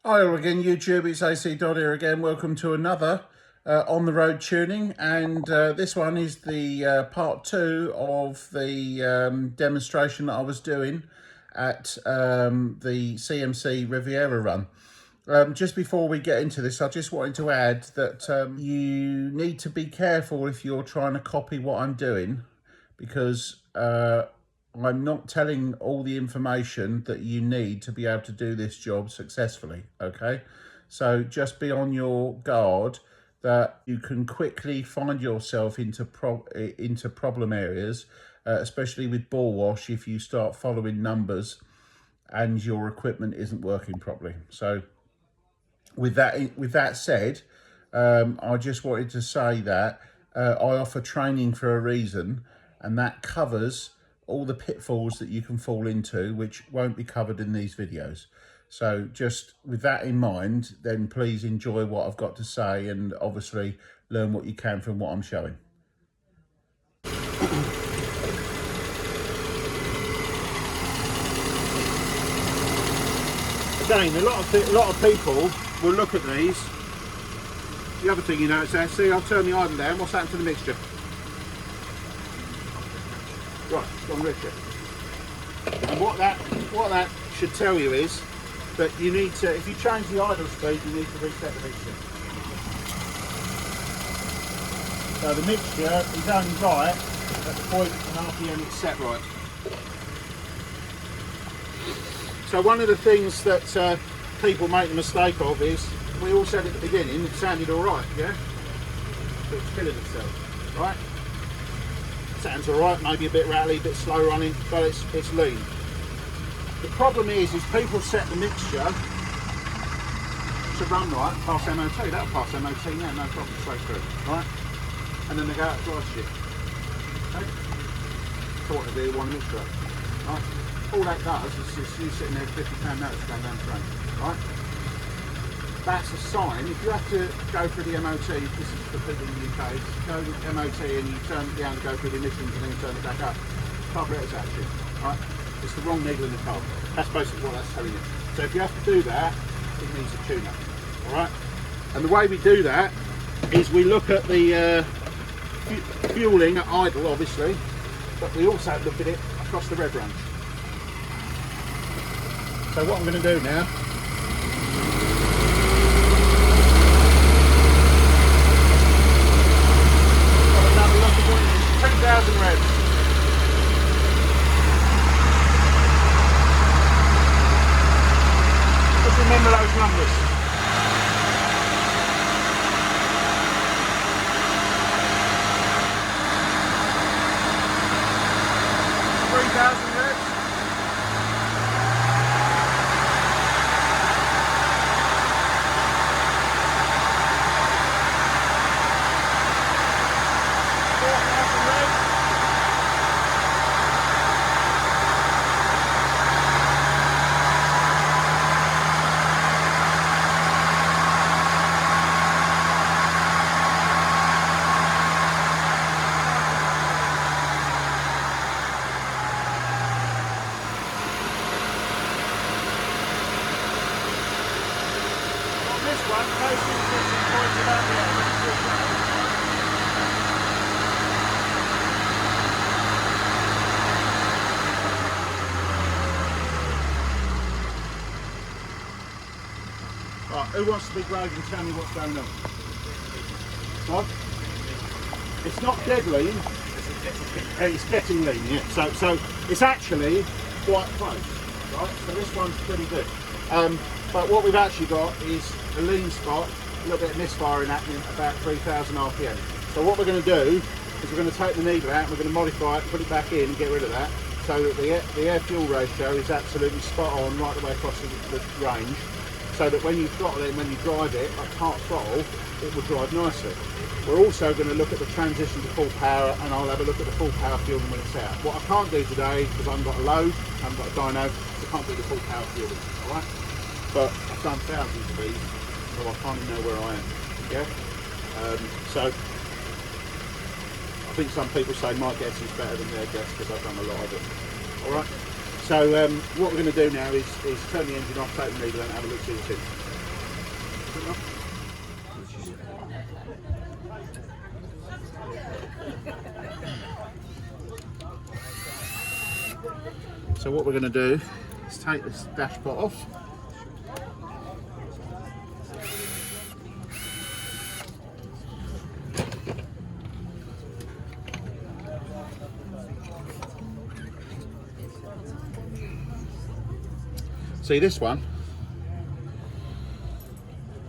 Hi all again YouTube, it's ACDodd here again. Welcome to another on the road tuning, and this one is the part 2 of the demonstration that I was doing at the CMC Riviera Run. Just before we get into this, I just wanted to add that you need to be careful if you're trying to copy what I'm doing, because I'm not telling all the information that you need to be able to do this job successfully, okay? So just be on your guard that you can quickly find yourself into problem areas, especially with ball wash, if you start following numbers and your equipment isn't working properly. So with that said, I just wanted to say that I offer training for a reason, and that covers all the pitfalls that you can fall into, which won't be covered in these videos. So just with that in mind, then please enjoy what I've got to say, and obviously learn what you can from what I'm showing. Again, a lot of people will look at these. The other thing you notice there, see, I'll turn the idle down. What's happened to the mixture? Right, it's gone richer. And what that should tell you is that you need to, if you change the idle speed, you need to reset the mixture. So the mixture is only right at the point an RPM it's set right. So one of the things that people make the mistake of is, we all said at the beginning it sounded all right, yeah? But it's killing itself, right? Sounds all right, maybe a bit rattly, a bit slow running, but it's lean. The problem is people set the mixture to run right, pass MOT. That'll pass MOT now, no problem, straight through, right? And then they go out and drive shit. Okay? So what they do, one mixture up, right? All that does is just you sitting there with £50 notes going down the drain, right? That's a sign. If you have to go through the MOT, this is for people in the UK, go to the MOT and you turn it down to go through the emissions and then turn it back up. Carburetor's out of tune, right? It's the wrong needle in the carb. That's basically what that's telling you. So if you have to do that, it needs a tune-up, all right? And the way we do that is we look at the fueling at idle, obviously, but we also look at it across the rev range. So what I'm going to do now, I've done a look at 10,000 revs. Just remember those numbers. Right, who wants to be brave and tell me what's going on? What? It's not dead lean, it's getting lean, yeah. So it's actually quite close, right? So this one's pretty good. But what we've actually got is a lean spot, a little bit of misfiring happening at about 3,000 RPM. So what we're going to do is we're going to take the needle out and we're going to modify it, put it back in and get rid of that, so that the air-fuel ratio is absolutely spot on right the way across the range, so that when you throttle it and when you drive it at part throttle, it will drive nicely. We're also going to look at the transition to full power, and I'll have a look at the full power fueling when it's out. What I can't do today, because I haven't got a load, I haven't got a dyno, so I can't do the full power fueling, alright? But I've done thousands of these, so I kind of know where I am, yeah? So, I think some people say my guess is better than their guess, because I've done a lot of it, alright? So what we're going to do now is turn the engine off, take the needle and have a look, see what's in. So what we're going to do is take this dashpot off. See, this one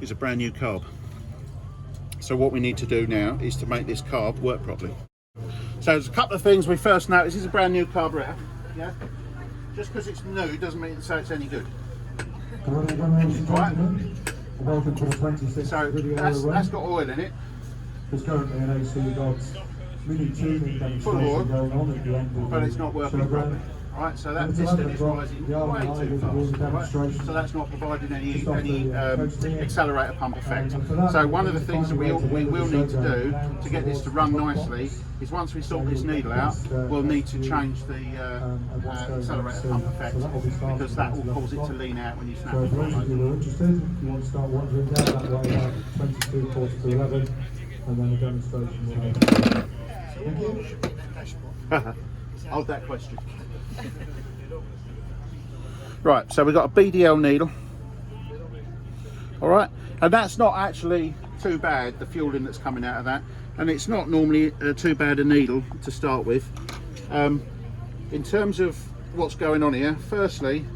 is a brand new carb. So what we need to do now is to make this carb work properly. So there's a couple of things we first notice. This is a brand new carburetor. Yeah. Just because it's new doesn't mean to say it's any good. Right. Welcome to the 26th So Riviera Run. that's got oil in it. There's currently an ACDodd mini tuning demonstration going on at the end of But it's not working properly. Right, so that piston is rising way too fast. Right? So that's not providing any accelerator pump effect. So one of the things that we will need to do to get this to run nicely is once we sort this needle out, we'll need to change the accelerator pump effect, because that will cause it to lean out when you snap it. If you're interested, you want to start wandering down that way about 22, quarter to 11, and then the demonstration will happen. Thank you. Hold that question. Right, so we've got a BDL needle. All right, and that's not actually too bad, the fueling that's coming out of that, and it's not normally too bad a needle to start with. In terms of what's going on here, firstly,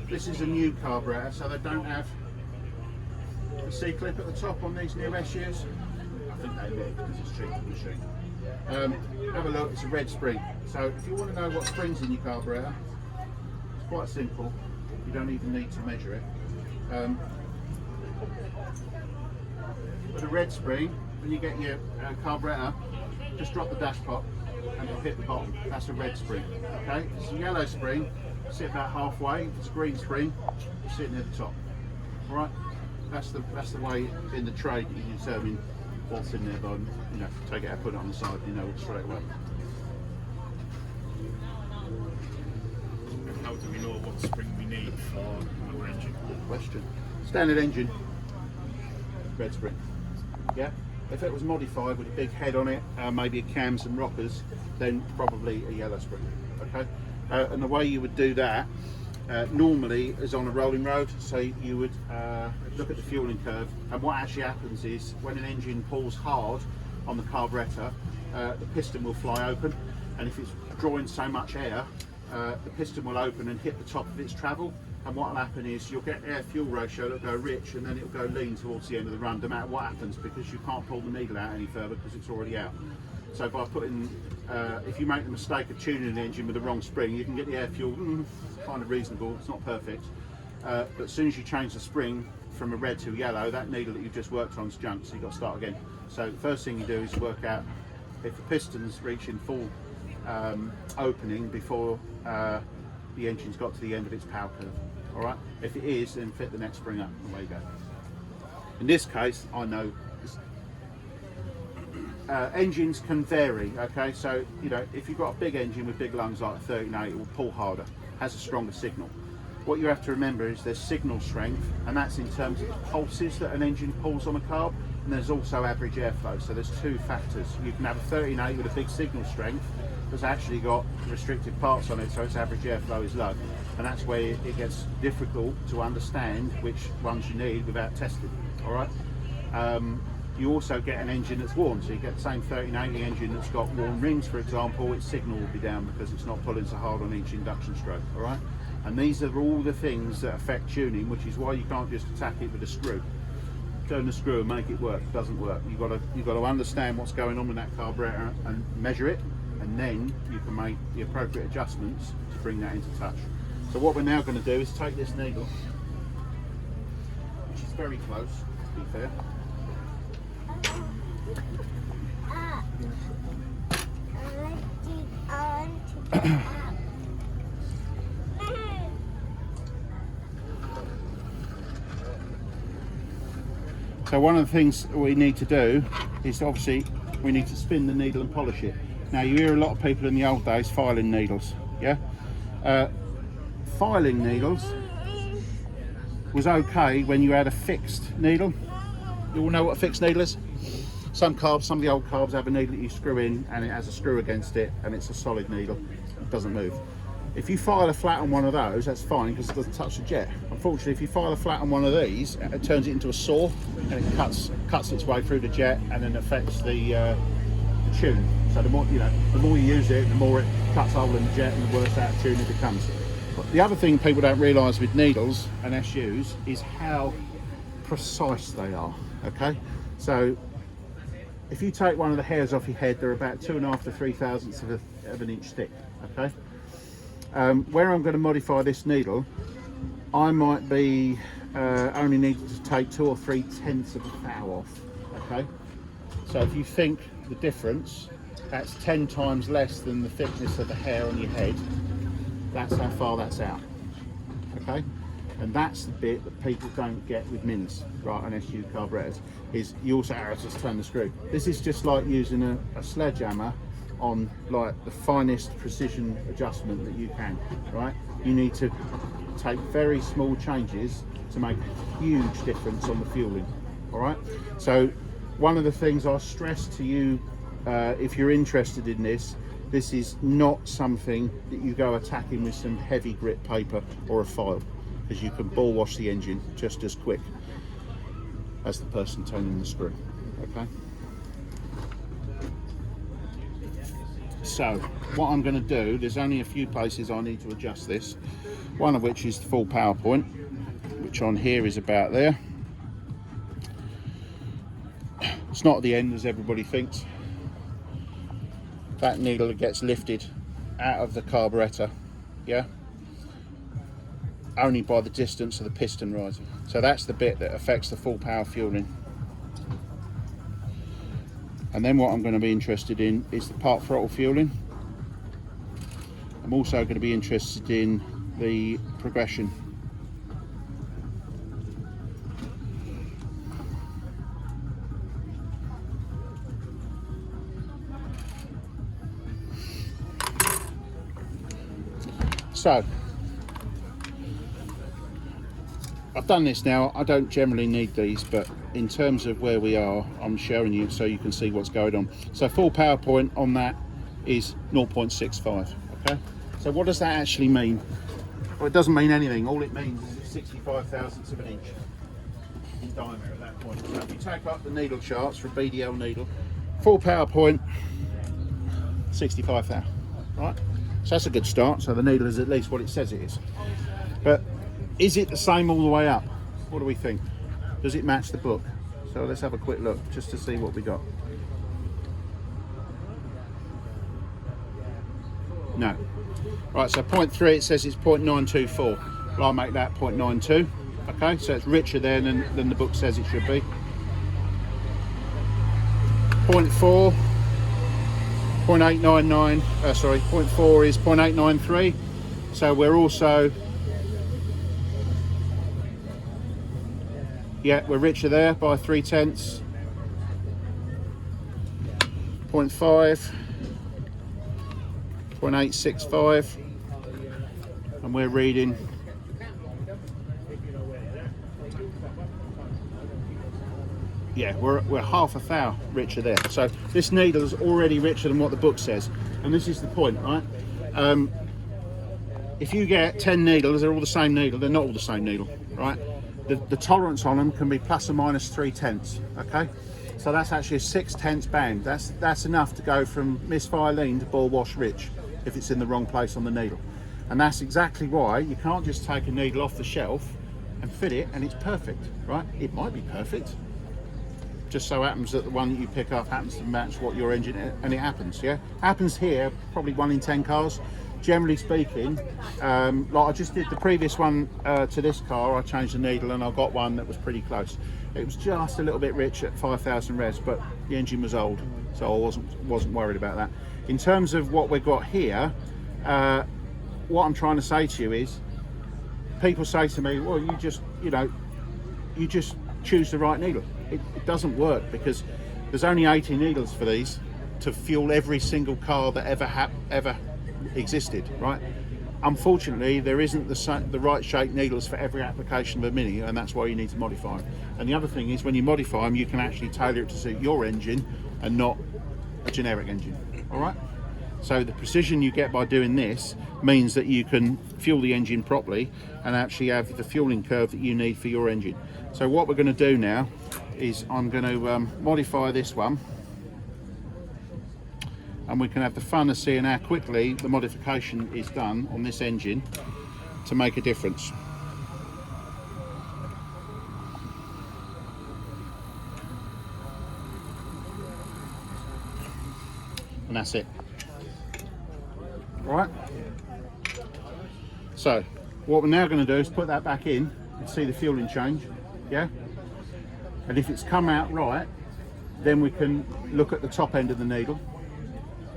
this is a new carburetor, so they don't have the C-clip at the top on these new SUs. I think they did because it's cheap machine. Have a look, it's a red spring. So if you want to know what springs in your carburetor, it's quite simple. You don't even need to measure it. With a red spring, when you get your carburetor, just drop the dashpot and it'll hit the bottom. That's a red spring. Okay, if it's a yellow spring, sit about halfway. If it's a green spring, you're sitting near the top. All right, that's the way in the trade you determine what's in there. By, you know, take it out, put it on the side, you know it straight away. How do we know what spring we need for our engine? Good question. Standard engine, red spring. Yeah. If it was modified with a big head on it, maybe cams and rockers, then probably a yellow spring. Okay. And the way you would do that normally is on a rolling road. So you would look at the fueling curve, and what actually happens is when an engine pulls hard on the carburetor, the piston will fly open, and if it's drawing so much air, the piston will open and hit the top of its travel, and what will happen is you'll get air fuel ratio that'll go rich, and then it'll go lean towards the end of the run no matter what happens, because you can't pull the needle out any further because it's already out. So by putting, if you make the mistake of tuning the engine with the wrong spring, you can get the air fuel kind of reasonable, it's not perfect, but as soon as you change the spring from a red to a yellow, that needle that you've just worked on is junk, so you've got to start again. So the first thing you do is work out if the piston's reaching full opening before the engine's got to the end of its power curve. All right, if it is, then fit the next spring up, and away you go. In this case, I know engines can vary. Okay, so you know, if you've got a big engine with big lungs like a 39, it will pull harder, has a stronger signal. What you have to remember is there's signal strength, and that's in terms of the pulses that an engine pulls on a carb, and there's also average airflow. So there's two factors. You can have a 39 with a big signal strength that's actually got restricted parts on it, so its average airflow is low, and that's where it gets difficult to understand which ones you need without testing. All right. You also get an engine that's warm, so you get the same 1380 engine that's got warm rings, for example, its signal will be down because it's not pulling so hard on each induction stroke. All right. And these are all the things that affect tuning, which is why you can't just attack it with a screw. Turn the screw and make it work. It doesn't work. You've got to understand what's going on with that carburetor and measure it, and then you can make the appropriate adjustments to bring that into touch. So what we're now going to do is take this needle, which is very close, to be fair. So one of the things we need to do is obviously we need to spin the needle and polish it. Now you hear a lot of people in the old days filing needles, yeah? Filing needles was okay when you had a fixed needle, You all know what a fixed needle is? Some carbs, some of the old carbs have a needle that you screw in and it has a screw against it and it's a solid needle. It doesn't move. If you file a flat on one of those, that's fine because it doesn't touch the jet. Unfortunately, if you file a flat on one of these, it turns it into a saw and it cuts its way through the jet and then affects the tune. So the more you use it, the more it cuts a hole in the jet and the worse out of tune it becomes. But the other thing people don't realise with needles and SUs is how precise they are. Okay, so if you take one of the hairs off your head, they're about 2.5 to 3 thousandths of an inch thick. Okay. Where I'm going to modify this needle, I might be only needed to take 2 or 3 tenths of a thou off. Okay, so if you think the difference, that's 10 times less than the thickness of the hair on your head. That's how far that's out. Okay, and that's the bit that people don't get with minis, right, on SU carburetors, is you also just turn the screw. This is just like using a sledgehammer on like the finest precision adjustment that you can, right? You need to take very small changes to make a huge difference on the fueling, all right? So one of the things I stress to you, if you're interested in this is not something that you go attacking with some heavy grit paper or a file, because you can ball wash the engine just as quick as the person turning the screw, okay? So what I'm going to do, there's only a few places I need to adjust this, one of which is the full power point, which on here is about there. It's not at the end as everybody thinks. That needle gets lifted out of the carburetor, yeah, only by the distance of the piston rising. So that's the bit that affects the full power fueling. And then what I'm going to be interested in is the part throttle fueling. I'm also going to be interested in the progression. So I've done this now. I don't generally need these, but in terms of where we are, I'm showing you so you can see what's going on. So full power point on that is 0.65. Okay, so what does that actually mean? Well, it doesn't mean anything. All it means is it's 65 thousandths of an inch in diameter at that point. So if you take up the needle charts for a BDL needle, full power point 65 thou, right? So that's a good start. So the needle is at least what it says it is. But is it the same all the way up? What do we think? Does it match the book? So let's have a quick look just to see what we got. No. Right, so 0.3, it says it's 0.924. Well, I'll make that 0.92. Okay, so it's richer there than the book says it should be. 0.4, 0.899, sorry, 0.4 is 0.893. So we're also, yeah, we're richer there by 3 tenths. 0.5, 0.865, and we're reading we're half a thou richer there. So this needle is already richer than what the book says, and this is the point, right? If you get 10 needles, they're all the same needle. They're not all the same needle, right? The tolerance on them can be plus or minus 3 tenths. Okay, so that's actually a 6 tenths band. That's enough to go from misfire lean to ball wash rich if it's in the wrong place on the needle. And that's exactly why you can't just take a needle off the shelf and fit it and it's perfect, right? It might be perfect, just so happens that the one that you pick up happens to match what your engine, and it happens, yeah? Happens here, probably 1 in 10 cars. Generally speaking, like I just did the previous one to this car, I changed the needle and I got one that was pretty close. It was just a little bit rich at 5,000 revs, but the engine was old, so I wasn't worried about that. In terms of what we've got here, what I'm trying to say to you is, people say to me, well, you just choose the right needle. It doesn't work, because there's only 80 needles for these to fuel every single car that ever existed, right? Unfortunately, there isn't the right shape needles for every application of a Mini, and that's why you need to modify them. And the other thing is, when you modify them, you can actually tailor it to suit your engine and not a generic engine. All right. So the precision you get by doing this means that you can fuel the engine properly and actually have the fueling curve that you need for your engine. So what we're going to do now is I'm going to modify this one, and we can have the fun of seeing how quickly the modification is done on this engine to make a difference. And that's it. Right. So what we're now going to do is put that back in and see the fueling change. Yeah. And if it's come out right, then we can look at the top end of the needle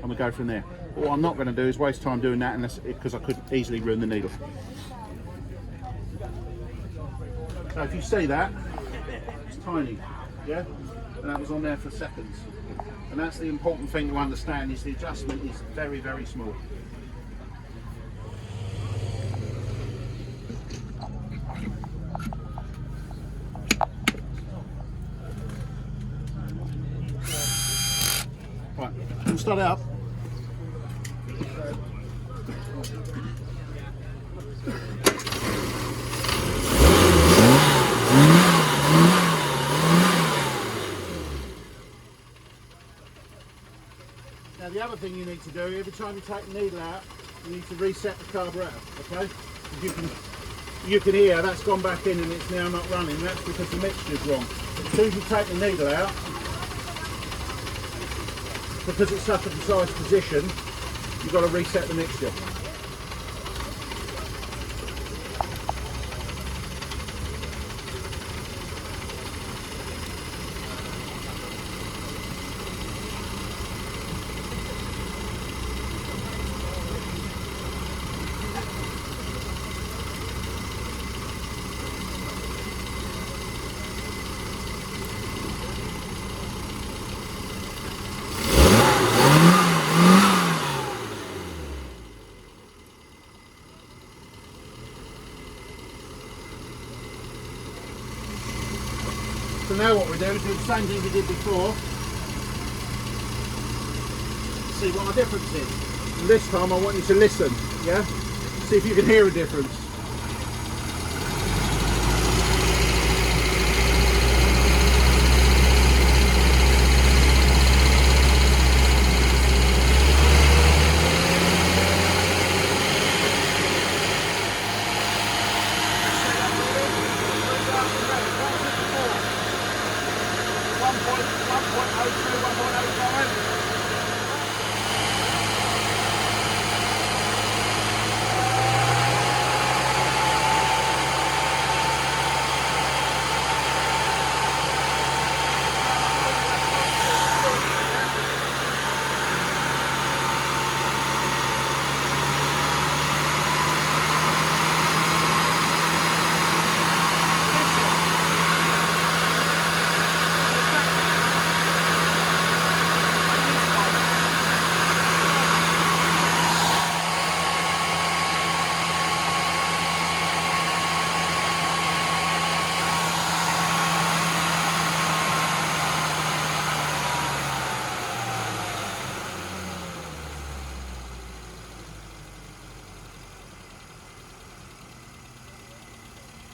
and we go from there. But what I'm not going to do is waste time doing that, unless because I could easily ruin the needle. So if you see that, it's tiny, yeah, and that was on there for seconds. And that's the important thing to understand, is the adjustment is very, very small. Right, we'll start it up. Now the other thing you need to do, every time you take the needle out, you need to reset the carburetor, okay? You can hear that's gone back in and it's now not running. That's because the mixture's wrong. As soon as you take the needle out, because it's such a precise position, you've got to reset the mixture. So now what we do is do the same thing we did before. See what the difference is. And this time I want you to listen, yeah? See if you can hear a difference.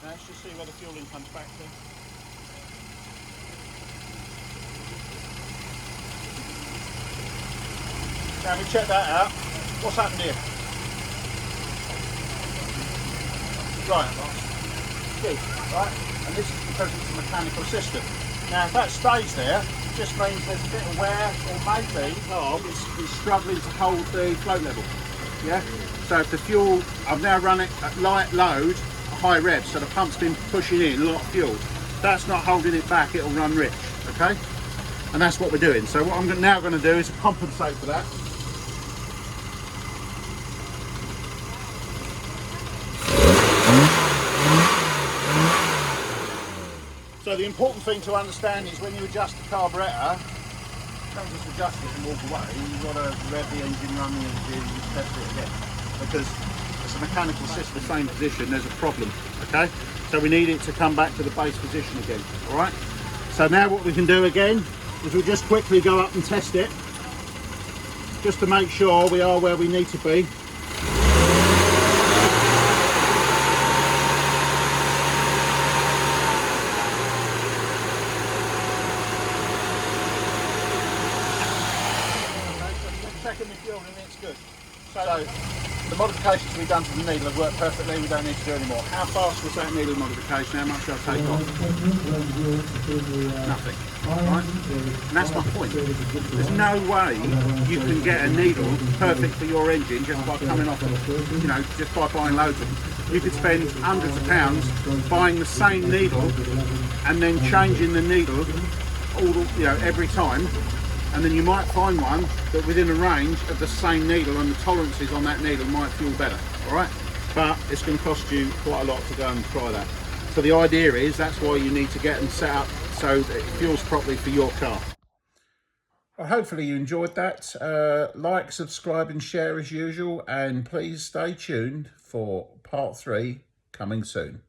Let's just see where the fueling comes back to. Now we check that out. What's happened here? Right, good, right? And this is because it's a mechanical system. Now if that stays there, it just means there's a bit of wear, or maybe Carb is struggling to hold the float level. Yeah? So if the fuel, I've now run it at light load, high rev, so the pump's been pushing in a lot of fuel. That's not holding it back, it'll run rich, okay? And that's what we're doing. So what I'm now going to do is compensate for that. So the important thing to understand is when you adjust the carburetor, don't just adjust it and walk away. You've got to rev the engine, run the engine, test it again. Because as the mechanical system the same position, there's a problem, okay? So we need it to come back to the base position again, all right? So now what we can do again is we'll just quickly go up and test it, just to make sure we are where we need to be. Second refuel and it's good. So the modifications we've done to the needle have worked perfectly, we don't need to do any more. How fast was that needle modification? How much should I take off? Nothing. Right? And that's my point. There's no way you can get a needle perfect for your engine just by coming off, you know, just by buying loads of them. You could spend hundreds of pounds buying the same needle and then changing the needle every time. And then you might find one that within a range of the same needle and the tolerances on that needle might fuel better, all right? But it's going to cost you quite a lot to go and try that. So the idea is that's why you need to get them set up so that it fuels properly for your car. Well, hopefully you enjoyed that. Like, subscribe and share as usual, and please stay tuned for part 3 coming soon.